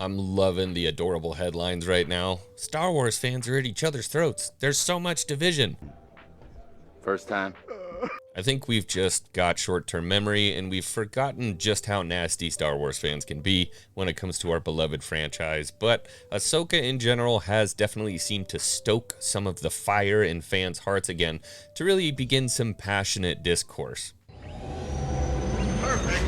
I'm loving the adorable headlines right now. Star Wars fans are at each other's throats. There's so much division. First time. I think we've just got short-term memory and we've forgotten just how nasty Star Wars fans can be when it comes to our beloved franchise, but Ahsoka in general has definitely seemed to stoke some of the fire in fans' hearts again to really begin some passionate discourse. Perfect.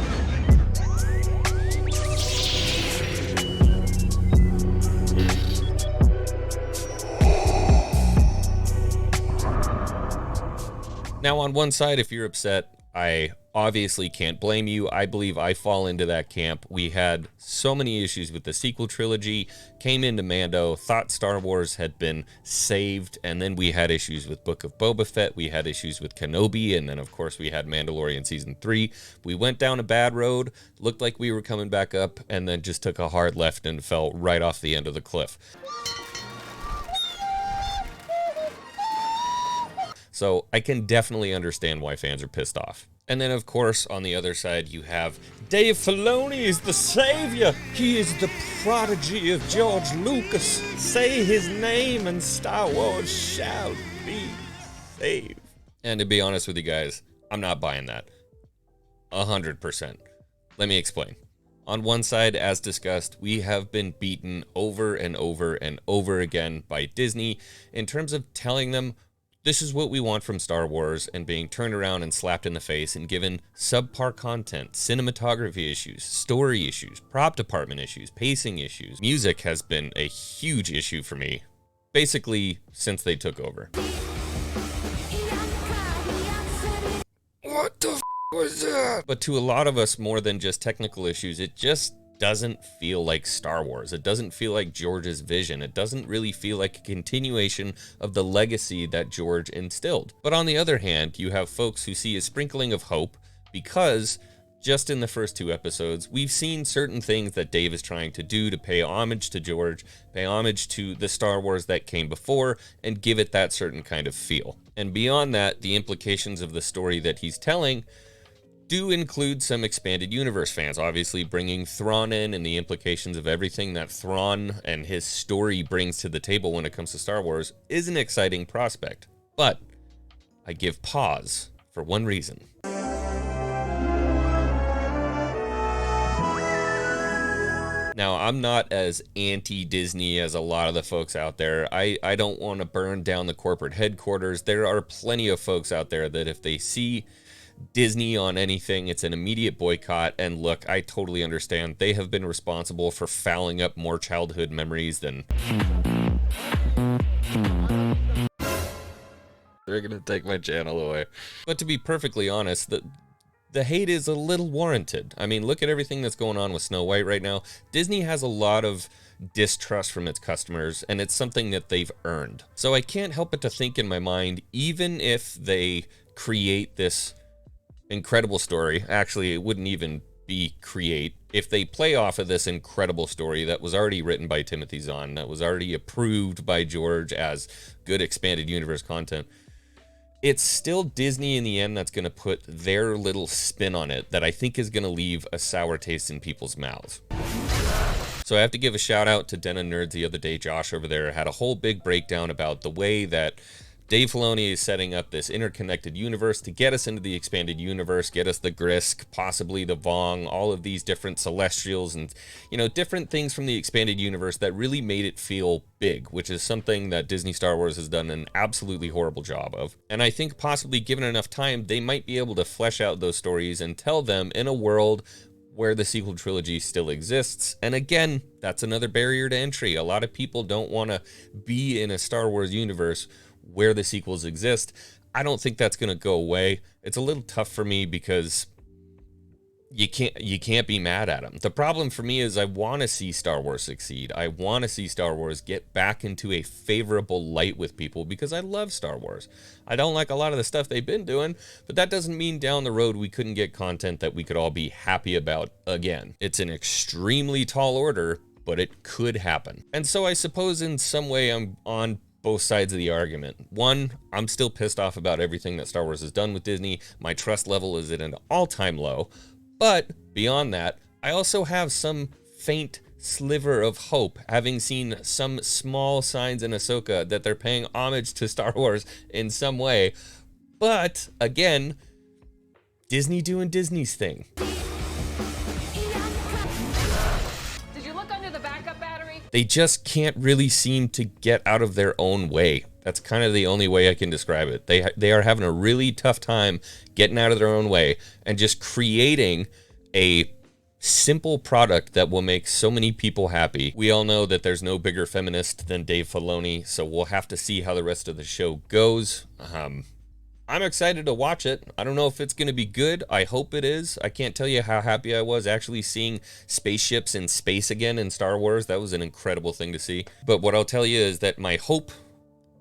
Now, on one side, if you're upset, I obviously can't blame you. I believe I fall into that camp. We had so many issues with the sequel trilogy, came into Mando, thought Star Wars had been saved, and then we had issues with Book of Boba Fett, we had issues with Kenobi, and then of course we had Mandalorian Season 3. We went down a bad road, looked like we were coming back up, and then just took a hard left and fell right off the end of the cliff. So I can definitely understand why fans are pissed off. And then, of course, on the other side, you have Dave Filoni is the savior. He is the prodigy of George Lucas. Say his name and Star Wars shall be saved. And to be honest with you guys, I'm not buying that. 100%. Let me explain. On one side, as discussed, we have been beaten over and over and over again by Disney in terms of telling them this is what we want from Star Wars, and being turned around and slapped in the face and given subpar content, cinematography issues, story issues, prop department issues, pacing issues. Music has been a huge issue for me, basically since they took over. What the f was that? But to a lot of us, more than just technical issues, it just doesn't feel like Star Wars. It doesn't feel like George's vision. It doesn't really feel like a continuation of the legacy that George instilled. But on the other hand, you have folks who see a sprinkling of hope because just in the first 2 episodes, we've seen certain things that Dave is trying to do to pay homage to George, pay homage to the Star Wars that came before, and give it that certain kind of feel. And beyond that, the implications of the story that he's telling do include some expanded universe fans, obviously bringing Thrawn in and the implications of everything that Thrawn and his story brings to the table when it comes to Star Wars is an exciting prospect. But I give pause for one reason. Now, I'm not as anti-Disney as a lot of the folks out there. I don't want to burn down the corporate headquarters. There are plenty of folks out there that if they see Disney on anything, it's an immediate boycott. And look, I totally understand. They have been responsible for fouling up more childhood memories than... They're gonna take my channel away. But to be perfectly honest, the hate is a little warranted. I mean, look at everything that's going on with Snow White right now. Disney has a lot of distrust from its customers, and it's something that they've earned. So I can't help but to think in my mind, even if they create this incredible story, actually it wouldn't even be create, if they play off of this incredible story that was already written by Timothy Zahn, that was already approved by George as good expanded universe content, it's still Disney in the end that's going to put their little spin on it that I think is going to leave a sour taste in people's mouths. So I have to give a shout out to Den of Nerds the other day. Josh over there had a whole big breakdown about the way that Dave Filoni is setting up this interconnected universe to get us into the expanded universe, get us the Grisk, possibly the Vong, all of these different Celestials and, you know, different things from the expanded universe that really made it feel big, which is something that Disney Star Wars has done an absolutely horrible job of. And I think possibly given enough time, they might be able to flesh out those stories and tell them in a world where the sequel trilogy still exists. And again, that's another barrier to entry. A lot of people don't want to be in a Star Wars universe where the sequels exist. I don't think that's going to go away. It's a little tough for me because you can't be mad at them. The problem for me is I want to see Star Wars succeed. I want to see Star Wars get back into a favorable light with people because I love Star Wars. I don't like a lot of the stuff they've been doing, but that doesn't mean down the road we couldn't get content that we could all be happy about again. It's an extremely tall order, but it could happen. And so I suppose in some way I'm on both sides of the argument. One, I'm still pissed off about everything that Star Wars has done with Disney. My trust level is at an all-time low. But beyond that, I also have some faint sliver of hope, having seen some small signs in Ahsoka that they're paying homage to Star Wars in some way. But, again, Disney doing Disney's thing. Did you look under the backup battery? They just can't really seem to get out of their own way. That's kind of the only way I can describe it. They are having a really tough time getting out of their own way and just creating a simple product that will make so many people happy. We all know that there's no bigger feminist than Dave Filoni, so we'll have to see how the rest of the show goes. I'm excited to watch it. I don't know if it's going to be good. I hope it is. I can't tell you how happy I was actually seeing spaceships in space again in Star Wars. That was an incredible thing to see. But what I'll tell you is that my hope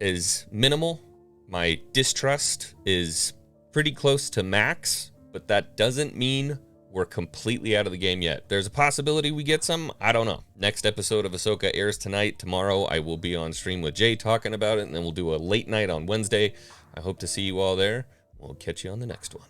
is minimal. My distrust is pretty close to max, but that doesn't mean we're completely out of the game yet. There's a possibility we get some. I don't know. Next episode of Ahsoka airs tonight. Tomorrow I will be on stream with Jay talking about it, and then we'll do a late night on Wednesday. I hope to see you all there. We'll catch you on the next one.